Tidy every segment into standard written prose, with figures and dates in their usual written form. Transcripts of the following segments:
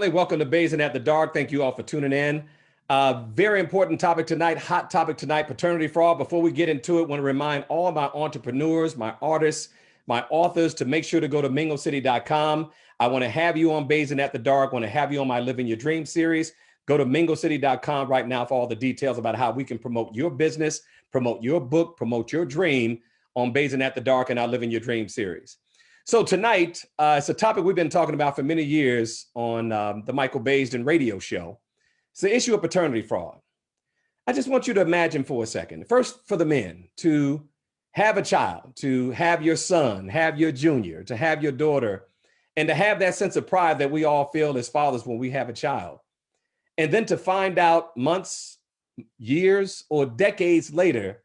Hey, welcome to Baisden After Dark. Thank you all for tuning in. Very important topic tonight, hot topic tonight, paternity fraud. Before we get into it, I want to remind all my entrepreneurs, my artists, my authors to make sure to go to minglecity.com. I want to have you on Baisden After Dark. I want to have you on my Living Your Dream series. Go to minglecity.com right now for all the details about how we can promote your business, promote your book, promote your dream on Baisden After Dark and our Living Your Dream series. So tonight, it's a topic we've been talking about for many years on the Michael Baisden radio show. It's the issue of paternity fraud. I just want you to imagine for a second, first for the men, to have a child, to have your son, have your junior, to have your daughter, and to have that sense of pride that we all feel as fathers when we have a child. And then to find out months, years, or decades later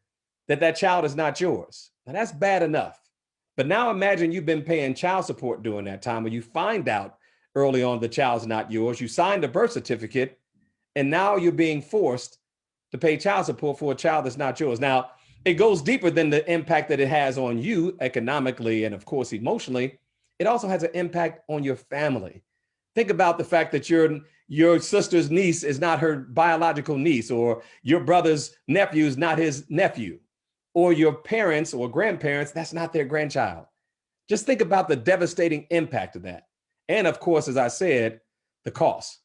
that that child is not yours. Now that's bad enough. But now imagine you've been paying child support during that time, or you find out early on the child's not yours. You signed a birth certificate, and now you're being forced to pay child support for a child that's not yours. Now, it goes deeper than the impact that it has on you economically and, of course, emotionally. It also has an impact on your family. Think about the fact that your sister's niece is not her biological niece, or your brother's nephew is not his nephew, or your parents or grandparents, that's not their grandchild. Just think about the devastating impact of that. And of course, as I said, the cost.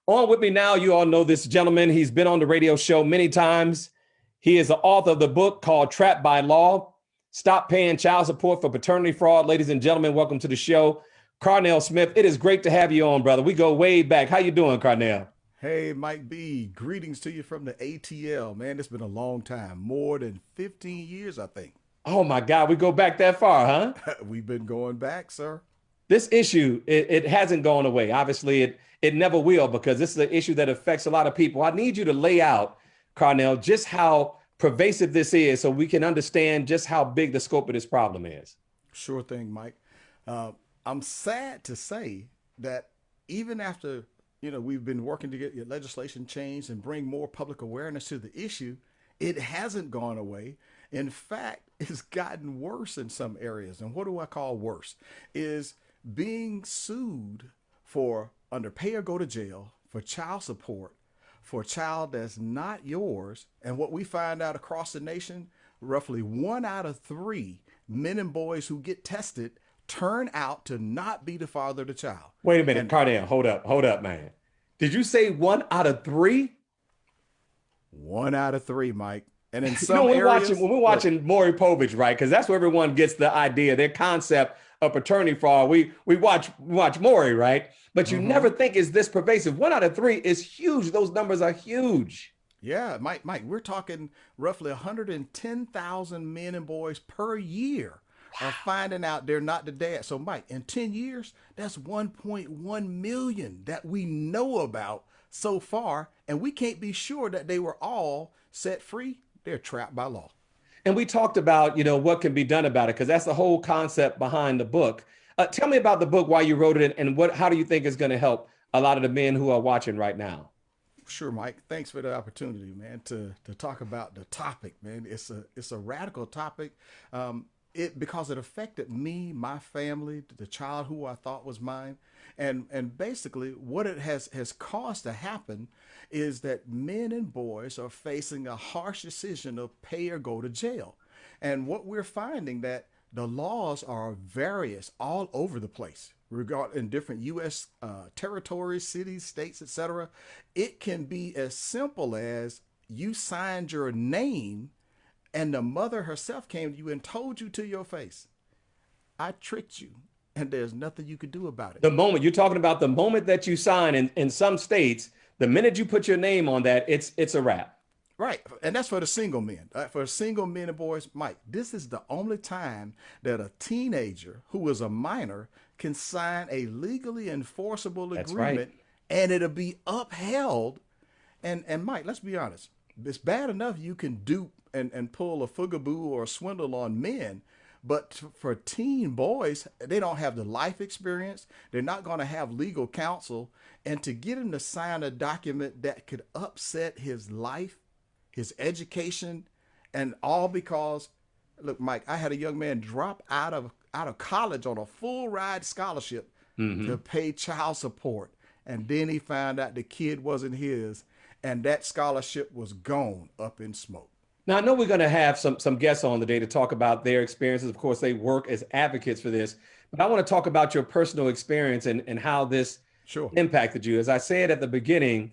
On with me now, you all know this gentleman. He's been on the radio show many times. He is the author of the book called Trapped by Law, Stop Paying Child Support for Paternity Fraud. Ladies and gentlemen, welcome to the show. Carnell Smith, it is great to have you on, brother. We go way back. How you doing, Carnell? Hey, Mike B. Greetings to you from the ATL. Man, it's been a long time. More than 15 years, I think. Oh my God, we go back that far, huh? We've been going back, sir. This issue, it hasn't gone away. Obviously, it never will, because this is an issue that affects a lot of people. I need you to lay out, Carnell, just how pervasive this is so we can understand just how big the scope of this problem is. Sure thing, Mike. Uh, I'm sad to say that even after, we've been working to get legislation changed and bring more public awareness to the issue, it hasn't gone away. In fact, it's gotten worse in some areas. And what do I call worse? Is being sued for under pay or go to jail for child support for a child that's not yours. And what we find out across the nation, roughly 1 out of 3 men and boys who get tested turn out to not be the father of the child. Wait a minute, And Carnell, hold up, man. Did you say 1 out of 3? 1 out of 3, Mike. And in You know, some when areas, we're look, watching Maury Povich, right? Because that's where everyone gets the idea, their concept of paternity fraud. We watch Maury, right? But you never think is this pervasive. 1 out of 3 is huge. Those numbers are huge. yeah, Mike, we're talking roughly 110,000 men and boys per year are finding out they're not the dad. So, Mike, in 10 years, that's 1.1 million that we know about so far. And we can't be sure that they were all set free. They're trapped by law. And we talked about, what can be done about it, because that's the whole concept behind the book. Tell me about the book, why you wrote it, and how do you think is going to help a lot of the men who are watching right now? Sure, Mike. Thanks for the opportunity, man, to talk about the topic, man. It's a radical topic. It because it affected me, my family, the child who I thought was mine, and basically what it has caused to happen is that men and boys are facing a harsh decision of pay or go to jail, and what we're finding that the laws are various all over the place in different U.S. Territories, cities, states, etc. It can be as simple as you signed your name and the mother herself came to you and told you to your face, I tricked you, and there's nothing you could do about it. The moment you're talking about, the moment that you sign in some states, the minute you put your name on that, it's a wrap. Right. And that's for the single men. For single men and boys, Mike, this is the only time that a teenager who is a minor can sign a legally enforceable That's right. agreement and it'll be upheld. And Mike, let's be honest. It's bad enough you can dupe and pull a fugaboo or a swindle on men. But for teen boys, they don't have the life experience. They're not going to have legal counsel. And to get him to sign a document that could upset his life, his education, and all because, look, Mike, I had a young man drop out of college on a full ride scholarship to pay child support. and then he found out the kid wasn't his, and that scholarship was gone up in smoke. Now, I know we're going to have some guests on today to talk about their experiences. Of course, they work as advocates for this, but I want to talk about your personal experience and how this impacted you. As I said at the beginning,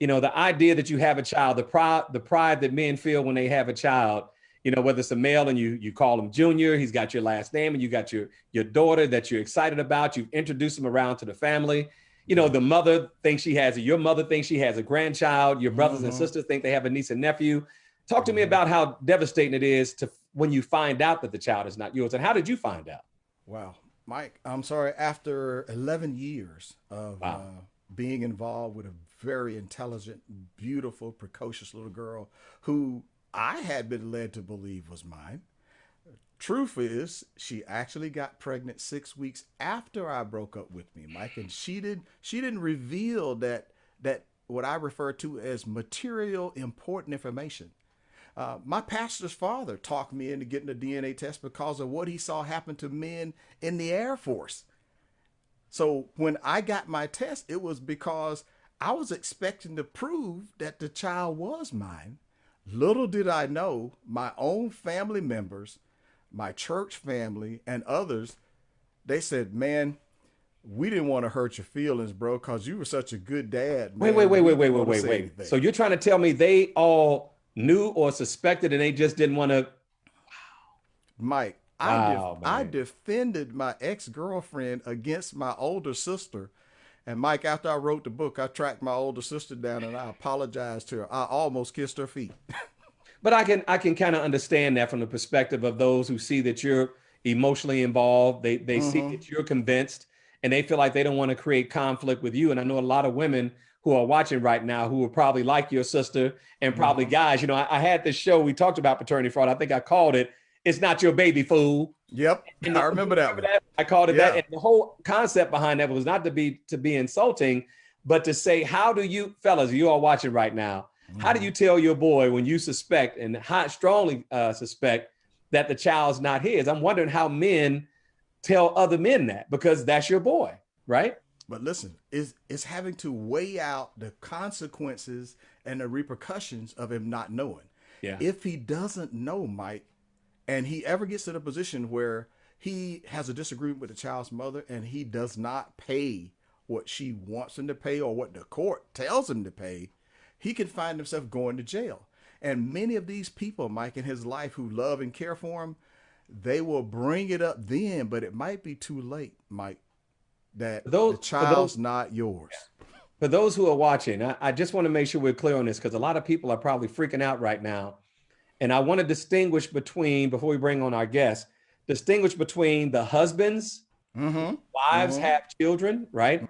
you know, the idea that you have a child, the pride that men feel when they have a child, you know, whether it's a male and you call him Junior, he's got your last name, and you got your daughter that you're excited about. You've introduced him around to the family. You know, the mother thinks your mother thinks she has a grandchild. Your brothers and sisters think they have a niece and nephew. Talk to me about how devastating it is when you find out that the child is not yours. And how did you find out? Wow, Mike, I'm sorry. After 11 years of being involved with a very intelligent, beautiful, precocious little girl who I had been led to believe was mine. Truth is, she actually got pregnant 6 weeks after I broke up with me, Mike, and she didn't reveal that what I refer to as material important information. My pastor's father talked me into getting a DNA test because of what he saw happen to men in the Air Force. So when I got my test, it was because I was expecting to prove that the child was mine. Little did I know, my own family members, my church family, and others, they said, man, we didn't want to hurt your feelings, bro, because you were such a good dad. Man. Wait. So you're trying to tell me they all knew or suspected and they just didn't want to? Mike, I defended my ex-girlfriend against my older sister. And Mike, after I wrote the book, I tracked my older sister down and I apologized to her. I almost kissed her feet. But I can kind of understand that from the perspective of those who see that you're emotionally involved. They see that you're convinced and they feel like they don't want to create conflict with you. And I know a lot of women who are watching right now who are probably like your sister and probably guys. You know, I had this show, we talked about paternity fraud. I think I called it, "It's Not Your Baby, Fool." Yep. And I remember that one. I called it that. And the whole concept behind that was not to be insulting, but to say, how do you, fellas, you all watching right now, how do you tell your boy when you suspect and strongly suspect that the child's not his? I'm wondering how men tell other men that, because that's your boy, right? But listen, it's having to weigh out the consequences and the repercussions of him not knowing. Yeah. If he doesn't know, Mike, and he ever gets to the position where he has a disagreement with the child's mother and he does not pay what she wants him to pay or what the court tells him to pay, he can find himself going to jail. And many of these people, Mike, in his life who love and care for him, they will bring it up then, but it might be too late, Mike, that the child's not yours. For those who are watching, I just want to make sure we're clear on this, because a lot of people are probably freaking out right now. And I want to distinguish between, before we bring on our guests, distinguish between the husbands, wives have children, right?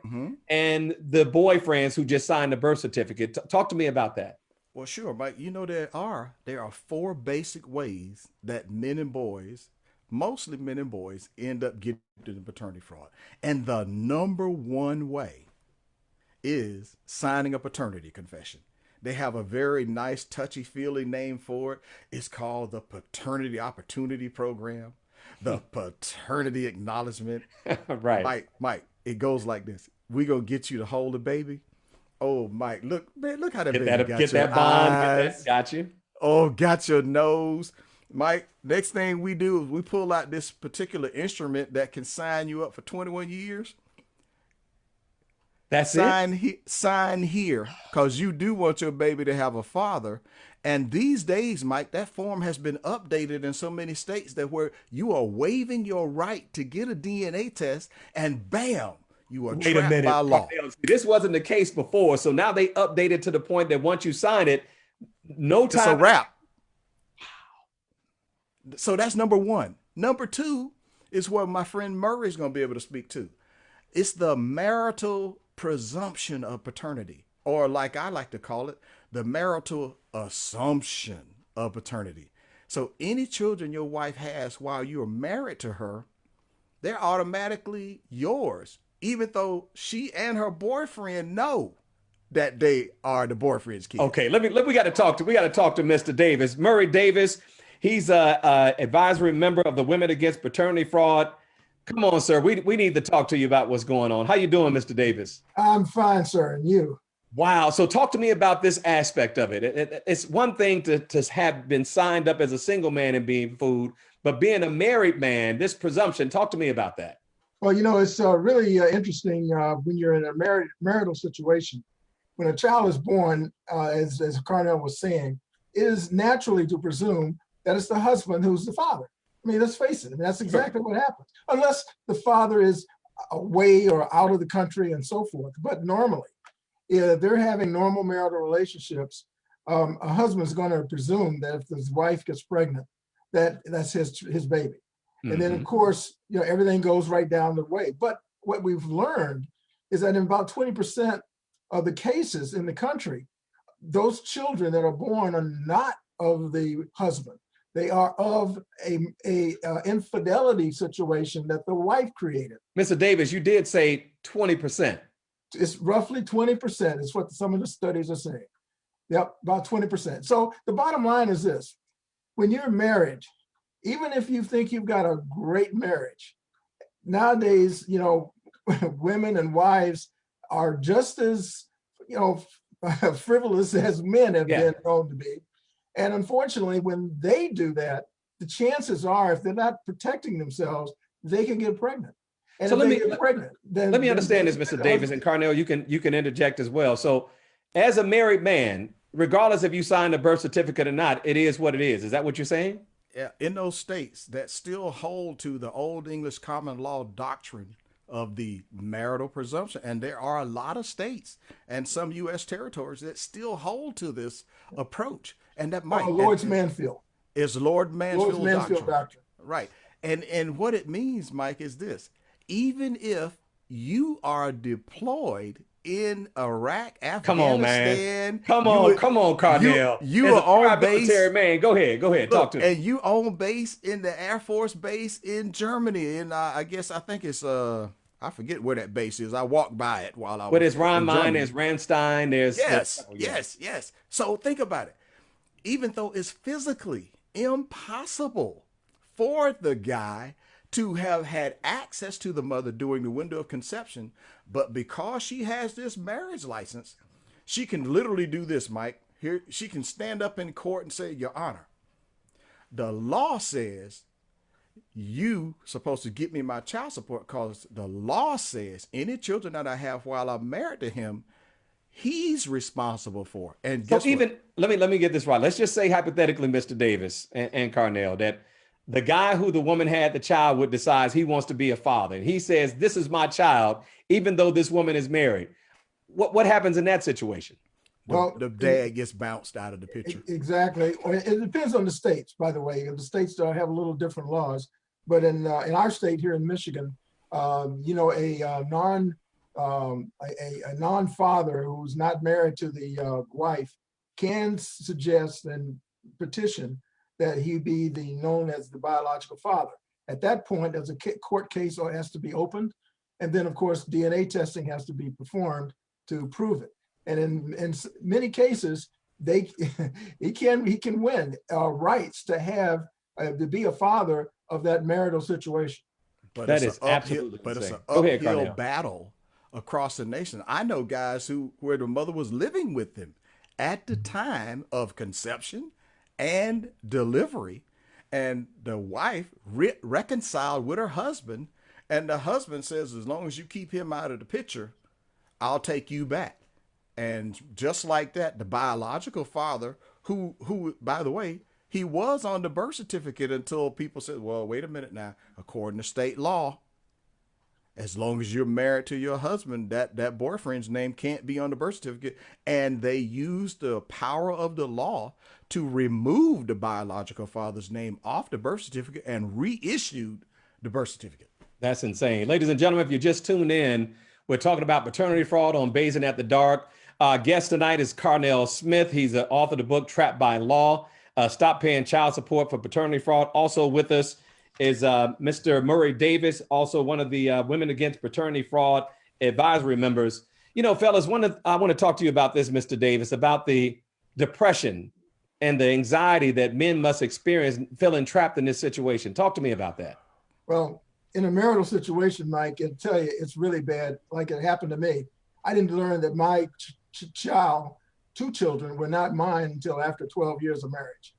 And the boyfriends who just signed the birth certificate. Talk to me about that. Well, sure, Mike. You know, there are 4 basic ways that men and boys, mostly men and boys, end up getting into paternity fraud. And the number one way is signing a paternity confession. They have a very nice, touchy-feely name for it. It's called the Paternity Opportunity Program, the Paternity Acknowledgement. Right. Mike, it goes like this. We gonna get you to hold the baby. Oh, Mike, look, man, look how that baby got get your that bond. eyes. Got you. Oh, got your nose. Mike, next thing we do is we pull out this particular instrument that can sign you up for 21 years. That's Sign here, because you do want your baby to have a father. And these days, Mike, that form has been updated in so many states that where you are waiving your right to get a DNA test, and bam, you are trapped by law. This wasn't the case before, so now they updated to the point that once you sign it, no time. It's a wrap. So that's number one. Number two is what my friend Murray is going to be able to speak to. It's the marital presumption of paternity, or like I like to call it, the marital assumption of paternity. So any children your wife has while you're married to her, they're automatically yours, even though she and her boyfriend know that they are the boyfriend's kids. Okay, we got to talk to Mr. Davis, Murray Davis. He's a advisory member of the Women Against Paternity Fraud. Come on, sir. We need to talk to you about what's going on. How you doing, Mr. Davis? I'm fine, sir. And you? Wow. So talk to me about this aspect of it. It's one thing to have been signed up as a single man and being food, but being a married man, this presumption, talk to me about that. Well, it's really interesting when you're in a marital situation. When a child is born, as Carnell was saying, it is naturally to presume that it's the husband who's the father. I mean, let's face it. I mean, that's exactly what happens, unless the father is away or out of the country and so forth. But normally, if they're having normal marital relationships, a husband's going to presume that if his wife gets pregnant, that's his baby. And then, of course, everything goes right down the way. But what we've learned is that in about 20% of the cases in the country, those children that are born are not of the husband. They are of a infidelity situation that the wife created. Mr. Davis, you did say 20%. It's roughly 20% is what some of the studies are saying. Yep, about 20%. So the bottom line is this: when you're married, even if you think you've got a great marriage, nowadays, women and wives are just as, frivolous as men have been known to be. And unfortunately, when they do that, the chances are, if they're not protecting themselves, they can get pregnant. And so if they get pregnant, then let me understand this, Mr. Davis, and Carnell, you can interject as well. So as a married man, regardless if you signed a birth certificate or not, it is what it is. Is that what you're saying? Yeah, in those states that still hold to the old English common law doctrine of the marital presumption, and there are a lot of states and some U.S. territories that still hold to this approach, and that might Lord's Mansfield is Lord Mansfield, doctrine. Right? And what it means, Mike, is this: even if you are deployed in Iraq, Afghanistan. Come on, Carnell. You are on base. Man, go ahead, talk to me. And you on base in the Air Force base in Germany, and I think it's I forget where that base is. I walked by it while I was. But it's Rhein-Main, there's Ramstein, there's yes. So think about it. Even though it's physically impossible for the guy to have had access to the mother during the window of conception, but because she has this marriage license, she can literally do this, Mike. Here, she can stand up in court and say, "Your Honor, the law says you supposed to give me my child support because the law says any children that I have while I'm married to him, he's responsible for." And so even let me get this right. Let's just say hypothetically, Mr. Davis and Carnell, that the guy who the woman had the child with decides he wants to be a father. And he says, "This is my child," even though this woman is married. What happens in that situation? Well, the dad gets bounced out of the picture. Exactly. It depends on the states, by the way. The states have a little different laws. But in our state here in Michigan, a non-father who's not married to the wife can suggest and petition that he be known as the biological father. At that point, there's a court case has to be opened, and then of course DNA testing has to be performed to prove it. And in many cases, he can win rights to have to be a father of that marital situation. But that is absolutely but it's insane. an uphill battle across the nation. I know guys where the mother was living with them at the time of conception and delivery, and the wife reconciled with her husband, and the husband says, "As long as you keep him out of the picture, I'll take you back." And just like that, the biological father, who by the way, he was on the birth certificate until people said, "Well, wait a minute now, according to state law, as long as you're married to your husband, that boyfriend's name can't be on the birth certificate." And they used the power of the law to remove the biological father's name off the birth certificate and reissued the birth certificate. That's insane. Ladies and gentlemen, if you just tuned in, we're talking about paternity fraud on Baisden After Dark. Guest tonight is Carnell Smith. He's the author of the book, Trapped by Law, Stop Paying Child Support for Paternity Fraud. Also with us is Mr. Murray Davis, also one of the Women Against Paternity Fraud advisory members. Fellas, I want to talk to you about this, Mr. Davis, about the depression and the anxiety that men must experience feeling trapped in this situation. Talk to me about that. Well, in a marital situation, Mike, I tell you, it's really bad. Like it happened to me. I didn't learn that my child, two children, were not mine until after 12 years of marriage.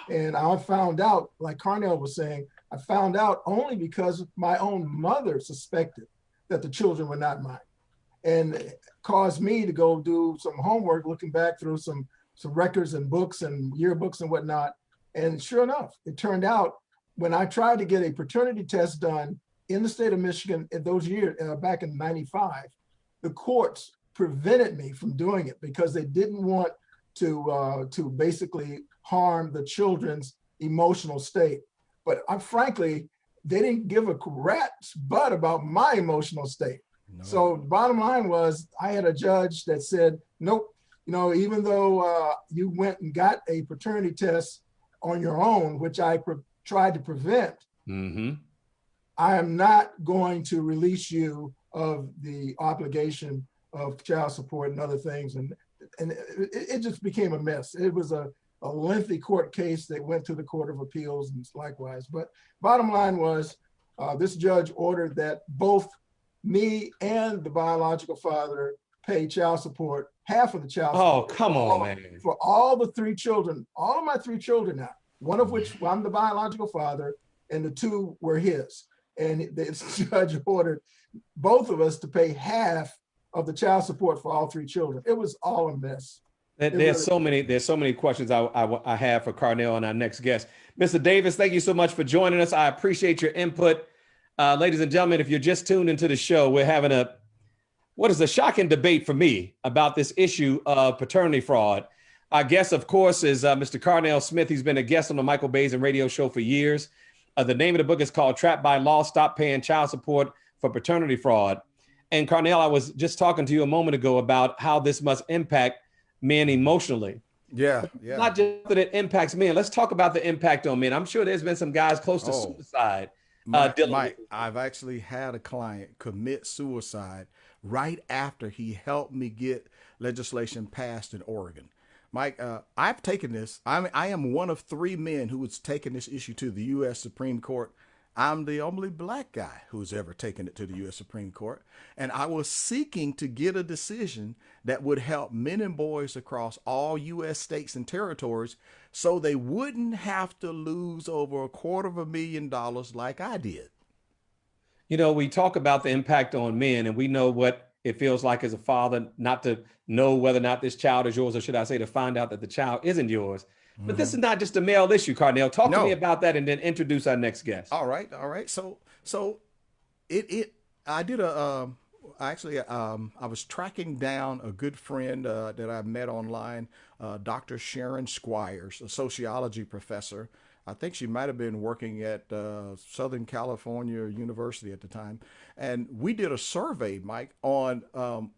And I found out, like Carnell was saying, I found out only because my own mother suspected that the children were not mine, and it caused me to go do some homework, looking back through some records and books and yearbooks and whatnot. And sure enough, it turned out when I tried to get a paternity test done in the state of Michigan in those years, back in '95, the courts prevented me from doing it because they didn't want to basically harm the children's emotional state. But frankly, they didn't give a rat's butt about my emotional state. No. So the bottom line was, I had a judge that said, nope, even though you went and got a paternity test on your own, which I tried to prevent, I am not going to release you of the obligation of child support and other things. And it just became a mess. It was a lengthy court case that went to the Court of Appeals and likewise. But bottom line was, this judge ordered that both me and the biological father pay child support, half of the child support. Oh, come on, man. For all the three children, all of my three children now, one of which I'm the biological father, and the two were his. And this judge ordered both of us to pay half of the child support for all three children. It was all a mess. There's so many questions I have for Carnell and our next guest. Mr. Davis, thank you so much for joining us. I appreciate your input. Ladies and gentlemen, if you're just tuned into the show, we're having what is a shocking debate for me about this issue of paternity fraud. Our guest, of course, is Mr. Carnell Smith. He's been a guest on the Michael Baisden radio show for years. The name of the book is called Trapped by Law, Stop Paying Child Support for Paternity Fraud. And Carnell, I was just talking to you a moment ago about how this must impact men emotionally. Yeah. Not just that it impacts men. Let's talk about the impact on men. I'm sure there's been some guys close to suicide. Mike, I've actually had a client commit suicide right after he helped me get legislation passed in Oregon. Mike, I've taken this. I am one of three men who has taken this issue to the U.S. Supreme Court. I'm the only black guy who's ever taken it to the U.S. Supreme Court. And I was seeking to get a decision that would help men and boys across all U.S. states and territories so they wouldn't have to lose over $250,000 like I did. We talk about the impact on men, and we know what it feels like as a father not to know whether or not this child is yours, or should I say to find out that the child isn't yours. But this is not just a male issue, Carnell. Talk to me about that and then introduce our next guest. All right. So I did I was tracking down a good friend that I met online, Dr. Sharon Squires, a sociology professor. I think she might have been working at Southern California University at the time. And we did a survey, Mike, on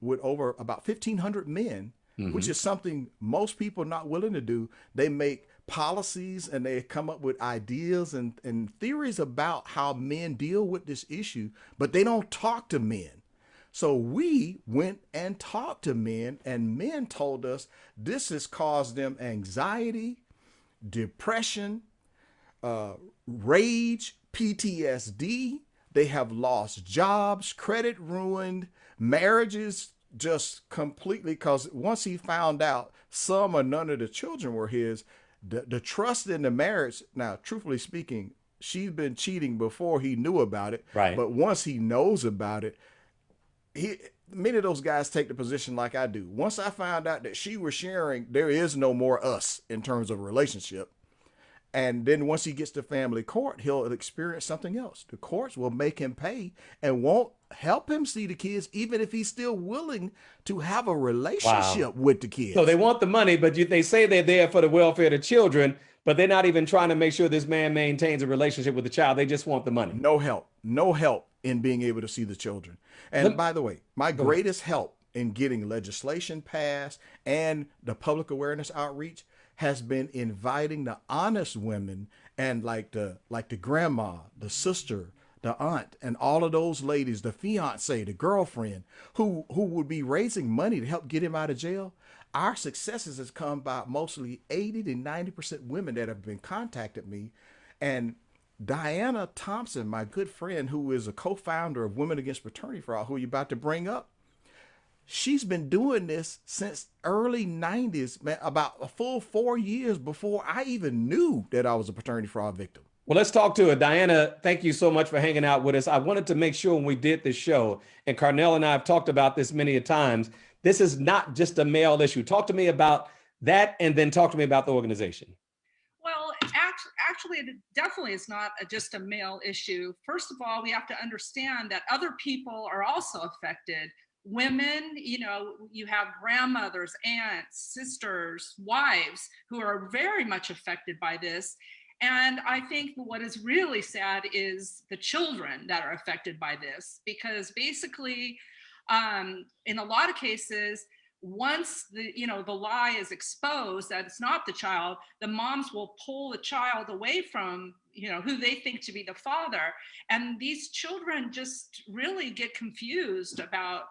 with over about 1,500 men, which is something most people are not willing to do. They make policies and they come up with ideas and theories about how men deal with this issue, but they don't talk to men. So we went and talked to men, and men told us this has caused them anxiety, depression, rage, PTSD. They have lost jobs, credit ruined, marriages just completely, because once he found out some or none of the children were his, the trust in the marriage. Now, truthfully speaking, she's been cheating before he knew about it. Right. But once he knows about it, many of those guys take the position like I do. Once I found out that she was sharing, there is no more us in terms of relationship. And then once he gets to family court, he'll experience something else. The courts will make him pay and won't help him see the kids, even if he's still willing to have a relationship with the kids. So they want the money, but they say they're there for the welfare of the children, but they're not even trying to make sure this man maintains a relationship with the child. They just want the money. No help in being able to see the children. And by the way, my greatest help in getting legislation passed and the public awareness outreach has been inviting the honest women and like the grandma, the sister, the aunt, and all of those ladies, the fiance, the girlfriend, who would be raising money to help get him out of jail. Our successes has come by mostly 80 to 90% women that have been contacted me. And Diana Thompson, my good friend, who is a co-founder of Women Against Paternity Fraud, who you're about to bring up, she's been doing this since early 90s, man, about a full 4 years before I even knew that I was a paternity fraud victim. Well, let's talk to her. Diana, thank you so much for hanging out with us. I wanted to make sure when we did this show, and Carnell and I have talked about this many a times, this is not just a male issue. Talk to me about that, and then talk to me about the organization. Well, actually, it definitely is not just a male issue. First of all, we have to understand that other people are also affected. Women, you have grandmothers, aunts, sisters, wives who are very much affected by this. And I think what is really sad is the children that are affected by this, because basically, in a lot of cases, once the lie is exposed that it's not the child, the moms will pull the child away from who they think to be the father, and these children just really get confused about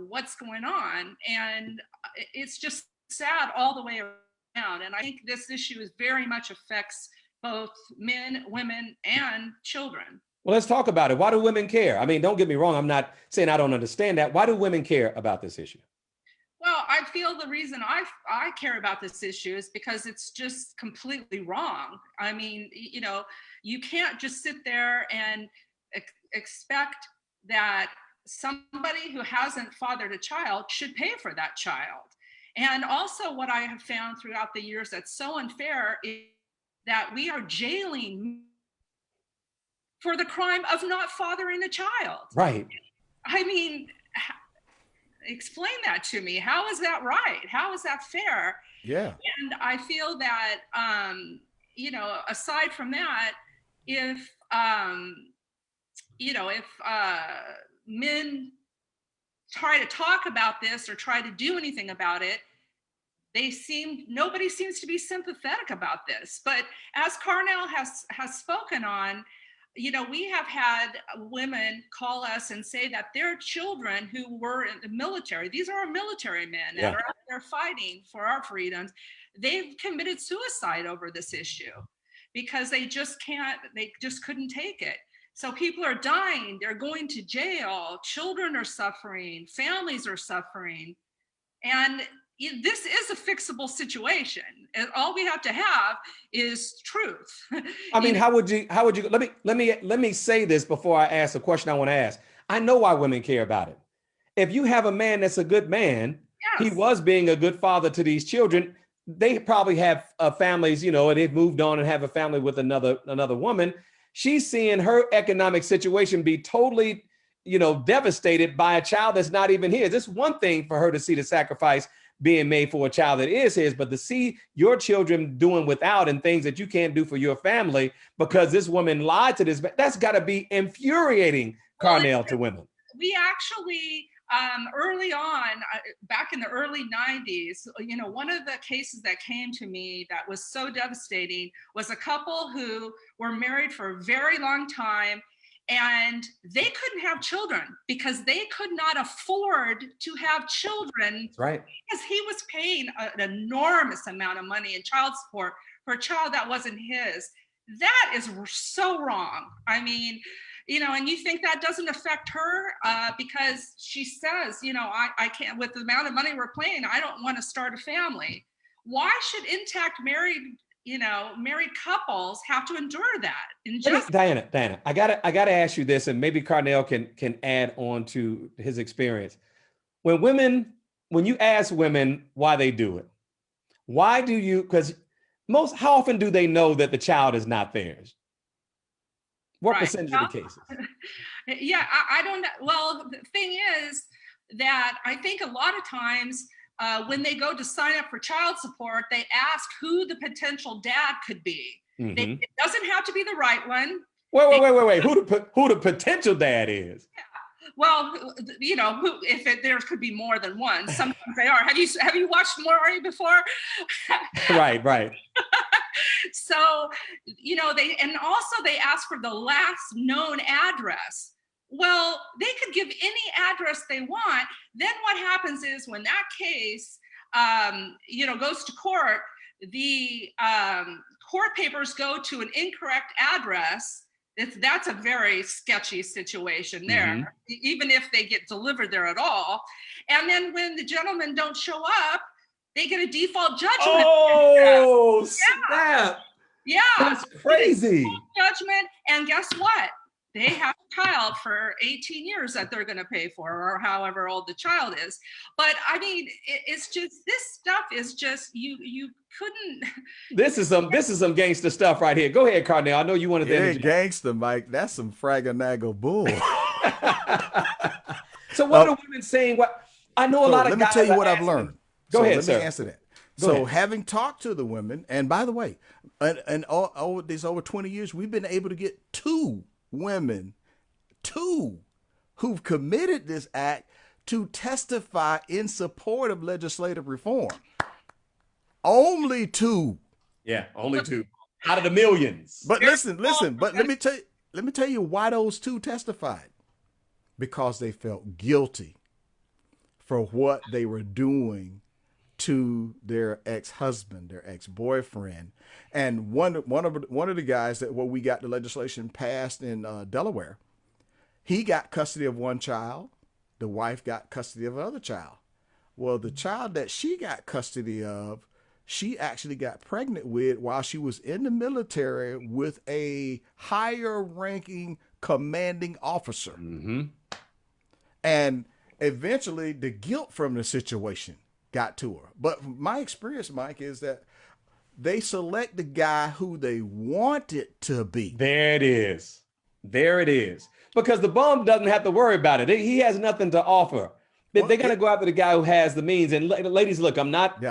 what's going on, and it's just sad all the way around. And I think this issue is very much affects both men, women, and children. Well, let's talk about it. Why do women care? I mean, don't get me wrong. I'm not saying I don't understand that. Why do women care about this issue? Well, I feel the reason I care about this issue is because it's just completely wrong. I mean, you can't just sit there and expect that somebody who hasn't fathered a child should pay for that child. And also what I have found throughout the years that's so unfair is that we are jailing for the crime of not fathering a child. Right. I mean, explain that to me. How is that right? How is that fair? Yeah. And I feel that, aside from that, if men try to talk about this or try to do anything about it, nobody seems to be sympathetic about this. But as Carnell has spoken on, we have had women call us and say that their children who were in the military, these are our military men that are out there fighting for our freedoms, they've committed suicide over this issue because they just couldn't take it. So people are dying, they're going to jail, children are suffering, families are suffering. And this is a fixable situation. And all we have to have is truth. I mean, how would you, let me say this before I ask the question I want to ask. I know why women care about it. If you have a man that's a good man, he was being a good father to these children. They probably have families, and they've moved on and have a family with another woman. She's seeing her economic situation be totally, devastated by a child that's not even his. It's one thing for her to see the sacrifice being made for a child that is his, but to see your children doing without and things that you can't do for your family because this woman lied to this, that's got to be infuriating, Carnell, to women. We actually, early on, back in the early 90s, one of the cases that came to me that was so devastating was a couple who were married for a very long time, and they couldn't have children because they could not afford to have children. That's right. Because he was paying an enormous amount of money in child support for a child that wasn't his. That is so wrong. I mean, and you think that doesn't affect her because she says, I can't, with the amount of money we're paying, I don't want to start a family. Why should intact married couples have to endure that? Diana, I gotta ask you this, and maybe Carnell can add on to his experience. When you ask women why they do it, because how often do they know that the child is not theirs? What percentage of the cases? Yeah, I don't know. Well, the thing is that I think a lot of times when they go to sign up for child support, they ask who the potential dad could be. Mm-hmm. It doesn't have to be the right one. Wait. Who the potential dad is? Yeah. Well, there could be more than one. Sometimes they are. Have you watched Maury before? Right. So, they ask for the last known address. Well, they could give any address they want. Then what happens is when that case, goes to court, the court papers go to an incorrect address, that's a very sketchy situation there, even if they get delivered there at all. And then when the gentlemen don't show up, they get a default judgment. Oh, snap. Yeah. That's crazy. Judgment. And guess what? They have a child for 18 years that they're going to pay for, or however old the child is. But I mean, it's just, this stuff is just, you couldn't. This is some gangster stuff right here. Go ahead, Carnell. I know you wanted to. It ain't gangster, Mike. That's some fraganagle bull. So what are women saying? What I know a lot of guys. Let me tell you what I've learned. Go ahead, sir. Let me answer that. So having talked to the women, and by the way, and all these over 20 years, we've been able to get 2 women, 2 who've committed this act to testify in support of legislative reform. Only 2. Yeah, only 2 out of the millions. But listen. But let me tell you why those 2 testified. Because they felt guilty for what they were doing to their ex-husband, their ex-boyfriend. And one of the guys that we got the legislation passed in Delaware, he got custody of one child. The wife got custody of another child. Well, the child that she got custody of, she actually got pregnant with while she was in the military with a higher ranking commanding officer. And eventually the guilt from the situation got to her. But my experience, Mike, is that they select the guy who they want it to be. There it is. There it is. Because the bum doesn't have to worry about it. He has nothing to offer. They're going to go after the guy who has the means. And ladies, look, I'm not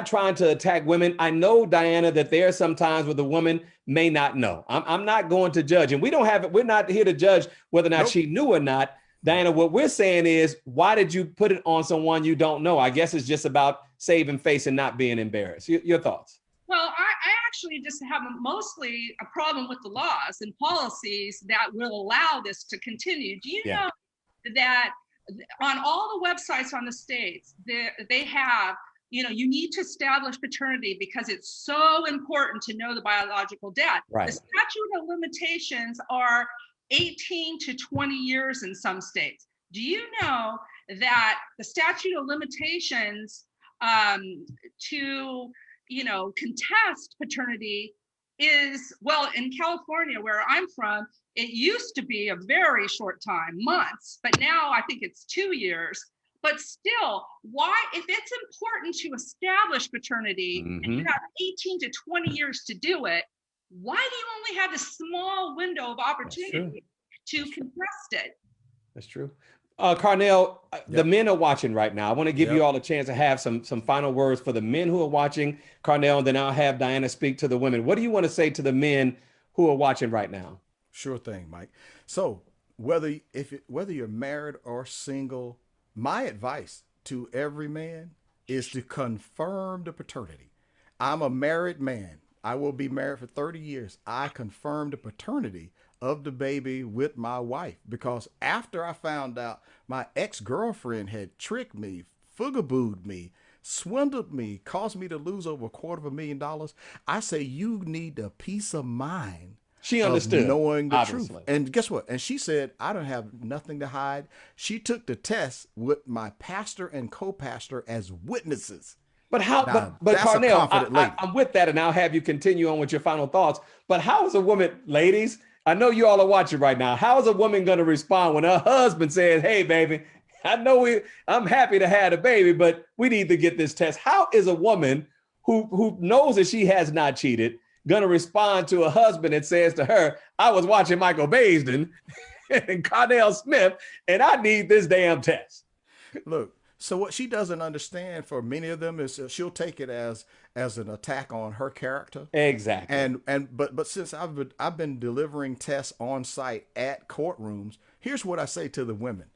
trying to attack women. I know, Diana, that there are some times where the woman may not know. I'm not going to judge. And we're not here to judge whether or not she knew or not. Diana, what we're saying is, why did you put it on someone you don't know? I guess it's just about saving face and not being embarrassed. Your thoughts? Well, I actually just have mostly a problem with the laws and policies that will allow this to continue. Do you know that on all the websites on the states, they have, you need to establish paternity because it's so important to know the biological dad. Right. The statute of limitations are 18 to 20 years in some states. Do you know that the statute of limitations to contest paternity is, well, in California, where I'm from, it used to be a very short time, months, but now I think it's 2 years. But still, why, if it's important to establish paternity and you have 18 to 20 years to do it, why do you only have this small window of opportunity to contest it? That's true. Carnell, the men are watching right now. I want to give you all a chance to have some final words for the men who are watching, Carnell, and then I'll have Diana speak to the women. What do you want to say to the men who are watching right now? Sure thing, Mike. So whether you're married or single, my advice to every man is to confirm the paternity. I'm a married man. I will be married for 30 years. I confirmed the paternity of the baby with my wife because after I found out my ex-girlfriend had tricked me, fugabooed me, swindled me, caused me to lose over $250,000, I say you need a peace of mind. She understood, knowing the obviously. truth. And guess what? And she said, I don't have nothing to hide. She took the test with my pastor and co-pastor as witnesses. But how? Now, but Carnell, I'm with that, and I'll have you continue on with your final thoughts. But how is a woman, ladies? I know you all are watching right now. How is a woman going to respond when her husband says, "Hey, baby, I know I'm happy to have a baby, but we need to get this test"? How is a woman who knows that she has not cheated going to respond to a husband that says to her, "I was watching Michael Baisden and Carnell Smith, and I need this damn test"? Look. So what she doesn't understand for many of them is she'll take it as an attack on her character. Exactly. But since I've been delivering tests on site at courtrooms, here's what I say to the women.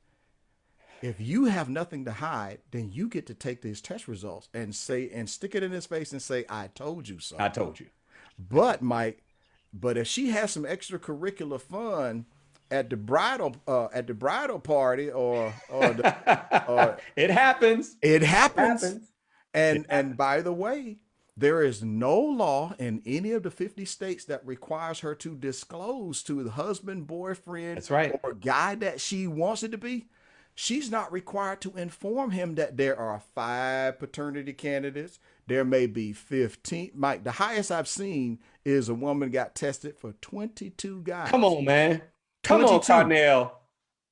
If you have nothing to hide, then you get to take these test results and stick it in his face and say, "I told you so." I told you. But Mike, if she has some extracurricular fun at the bridal party or it happens. It happens. And by the way, There is no law in any of the 50 states that requires her to disclose to the husband, boyfriend, That's right. or guy that she wants it to be. She's not required to inform him that there are 5 paternity candidates. There may be 15. Mike, the highest I've seen is a woman got tested for 22 guys. Come on, man. Come on, 22. Carnell.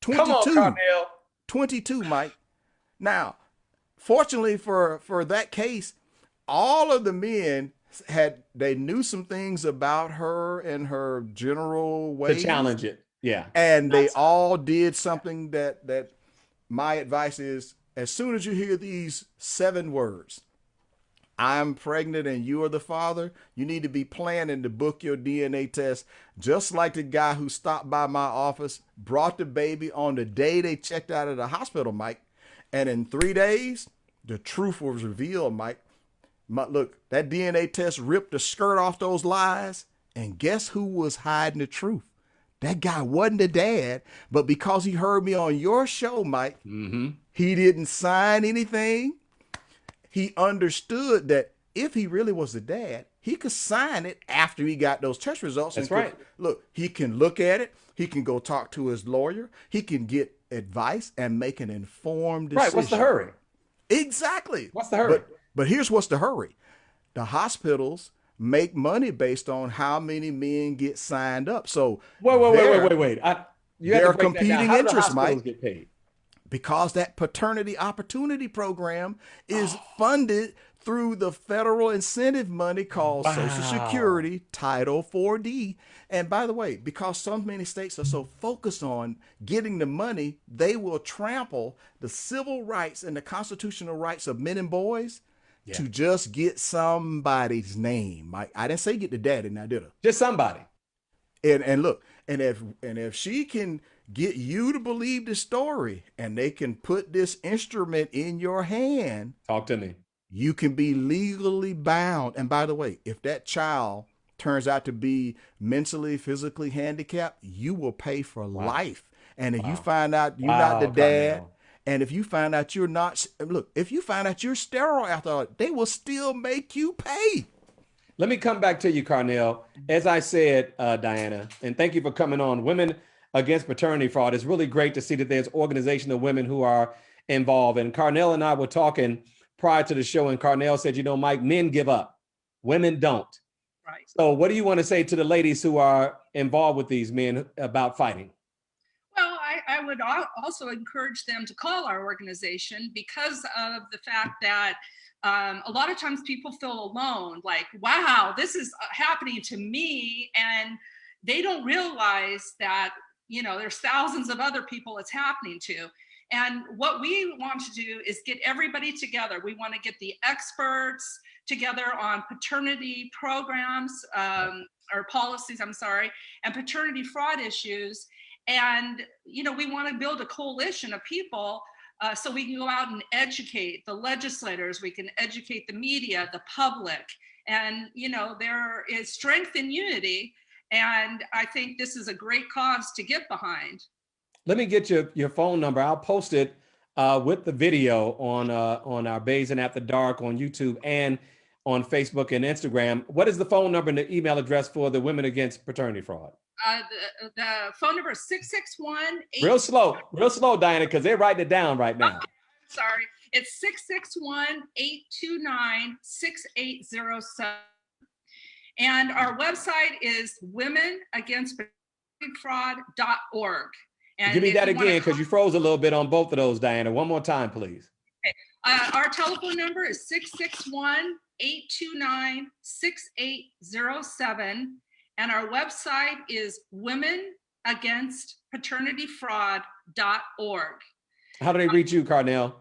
Come on, 22. Carnell. 22, Mike. Now, fortunately for that case, all of the men they knew some things about her and her general ways To challenge it. Yeah. and they all did something that my advice is, as soon as you hear these 7 words, I'm pregnant and you are the father, you need to be planning to book your DNA test, just like the guy who stopped by my office, brought the baby on the day they checked out of the hospital, Mike. And in 3 days, the truth was revealed, Mike. Look, that DNA test ripped the skirt off those lies. And guess who was hiding the truth? That guy wasn't the dad, but because he heard me on your show, Mike, he didn't sign anything. He understood that if he really was the dad, he could sign it after he got those test results. That's right. Look, he can look at it. He can go talk to his lawyer. He can get advice and make an informed decision. Right. What's the hurry? Exactly. What's the hurry? But here's what's the hurry. The hospitals make money based on how many men get signed up. So Wait. You have to break There are that down. competing How do the interests, hospitals Mike. get paid? Because that paternity opportunity program is funded through the federal incentive money called Social Security, Title 4D. And by the way, because so many states are so focused on getting the money, they will trample the civil rights and the constitutional rights of men and boys to just get somebody's name. Mike, I didn't say get the daddy, now did I? Just somebody. And look, and if she can get you to believe the story and they can put this instrument in your hand, Talk to me. you can be legally bound. And by the way, if that child turns out to be mentally, physically handicapped, you will pay for life. And if you find out you're not the dad, Carnell. and if you find out you're not, look, if you find out you're sterile after all, they will still make you pay. Let me come back to you, Carnell. As I said, Diana, and thank you for coming on. Women Against Paternity Fraud. It's really great to see that there's organization of women who are involved. And Carnell and I were talking prior to the show, and Carnell said, you know, Mike, men give up. Women don't. Right. So what do you want to say to the ladies who are involved with these men about fighting? Well, I would also encourage them to call our organization because of the fact that a lot of times people feel alone, like, wow, this is happening to me. And they don't realize that, you know, there's thousands of other people it's happening to. And what we want to do is get everybody together. We want to get the experts together on paternity programs or policies, and paternity fraud issues. And, you know, we want to build a coalition of people so we can go out and educate the legislators, we can educate the media, the public. And, you know, there is strength in unity. And I think this is a great cause to get behind. Let me get your phone number. I'll post it with the video on our Baisden After Dark on YouTube and on Facebook and Instagram. What is the phone number and the email address for the Women Against Paternity Fraud? The phone number is 661. Real slow, Diana, because they're writing it down right now. Sorry, it's 661-829-6807. And our website is womenagainstpaternity.org. And give me that again, because you froze a little bit on both of those, Diana. One more time, please. Okay. Our telephone number is 661-829-6807. And our website is womenagainstpaternityfraud.org. How do they reach you, Carnell?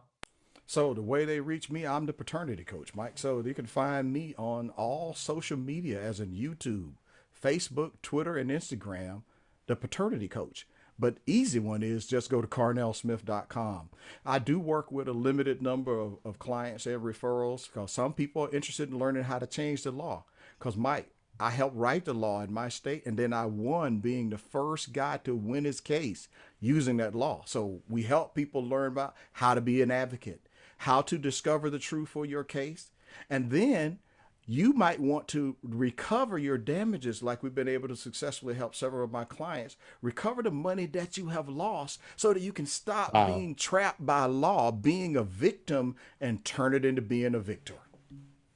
So the way they reach me, I'm the paternity coach, Mike. So you can find me on all social media, as in YouTube, Facebook, Twitter, and Instagram, the paternity coach. But easy one is just go to carnellsmith.com. I do work with a limited number of clients and referrals because some people are interested in learning how to change the law. Because Mike, I helped write the law in my state, and then I won being the first guy to win his case using that law. So we help people learn about how to be an advocate, how to discover the truth for your case. And then you might want to recover your damages, like we've been able to successfully help several of my clients recover the money that you have lost, so that you can stop being trapped by law, being a victim, and turn it into being a victor.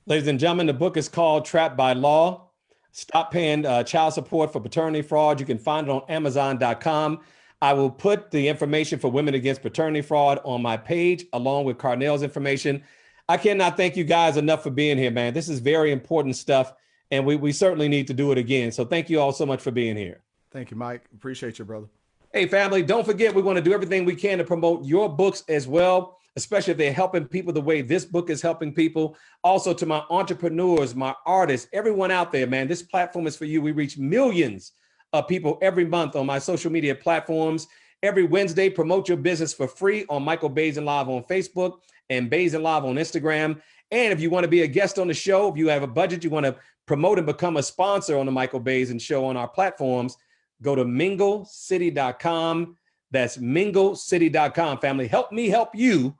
Ladies and gentlemen, the book is called Trapped by Law. Stop paying child support for paternity fraud. You can find it on Amazon.com. I will put the information for Women Against Paternity Fraud on my page, along with Carnell's information. I cannot thank you guys enough for being here, man. This is very important stuff, and we certainly need to do it again. So thank you all so much for being here. Thank you, Mike. Appreciate you, brother. Hey, family, don't forget, we want to do everything we can to promote your books as well, especially if they're helping people the way this book is helping people. Also, to my entrepreneurs, my artists, everyone out there, man, this platform is for you. We reach millions of people every month on my social media platforms. Every Wednesday, promote your business for free on Michael Baisden Live on Facebook and Baisden Live on Instagram. And if you want to be a guest on the show, if you have a budget, you want to promote and become a sponsor on the Michael Baisden Show on our platforms, go to minglecity.com. That's minglecity.com, family. Help me help you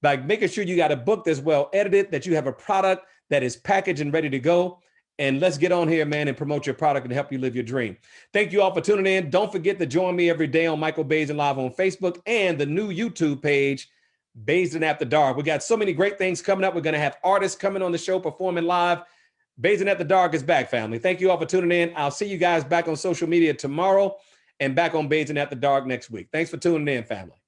by making sure you got a book that's well edited, that you have a product that is packaged and ready to go. And let's get on here, man, and promote your product and help you live your dream. Thank you all for tuning in. Don't forget to join me every day on Michael Baisden Live on Facebook and the new YouTube page, Baisden After Dark. We got so many great things coming up. We're going to have artists coming on the show performing live. Baisden After Dark is back, family. Thank you all for tuning in. I'll see you guys back on social media tomorrow and back on Baisden After Dark next week. Thanks for tuning in, family.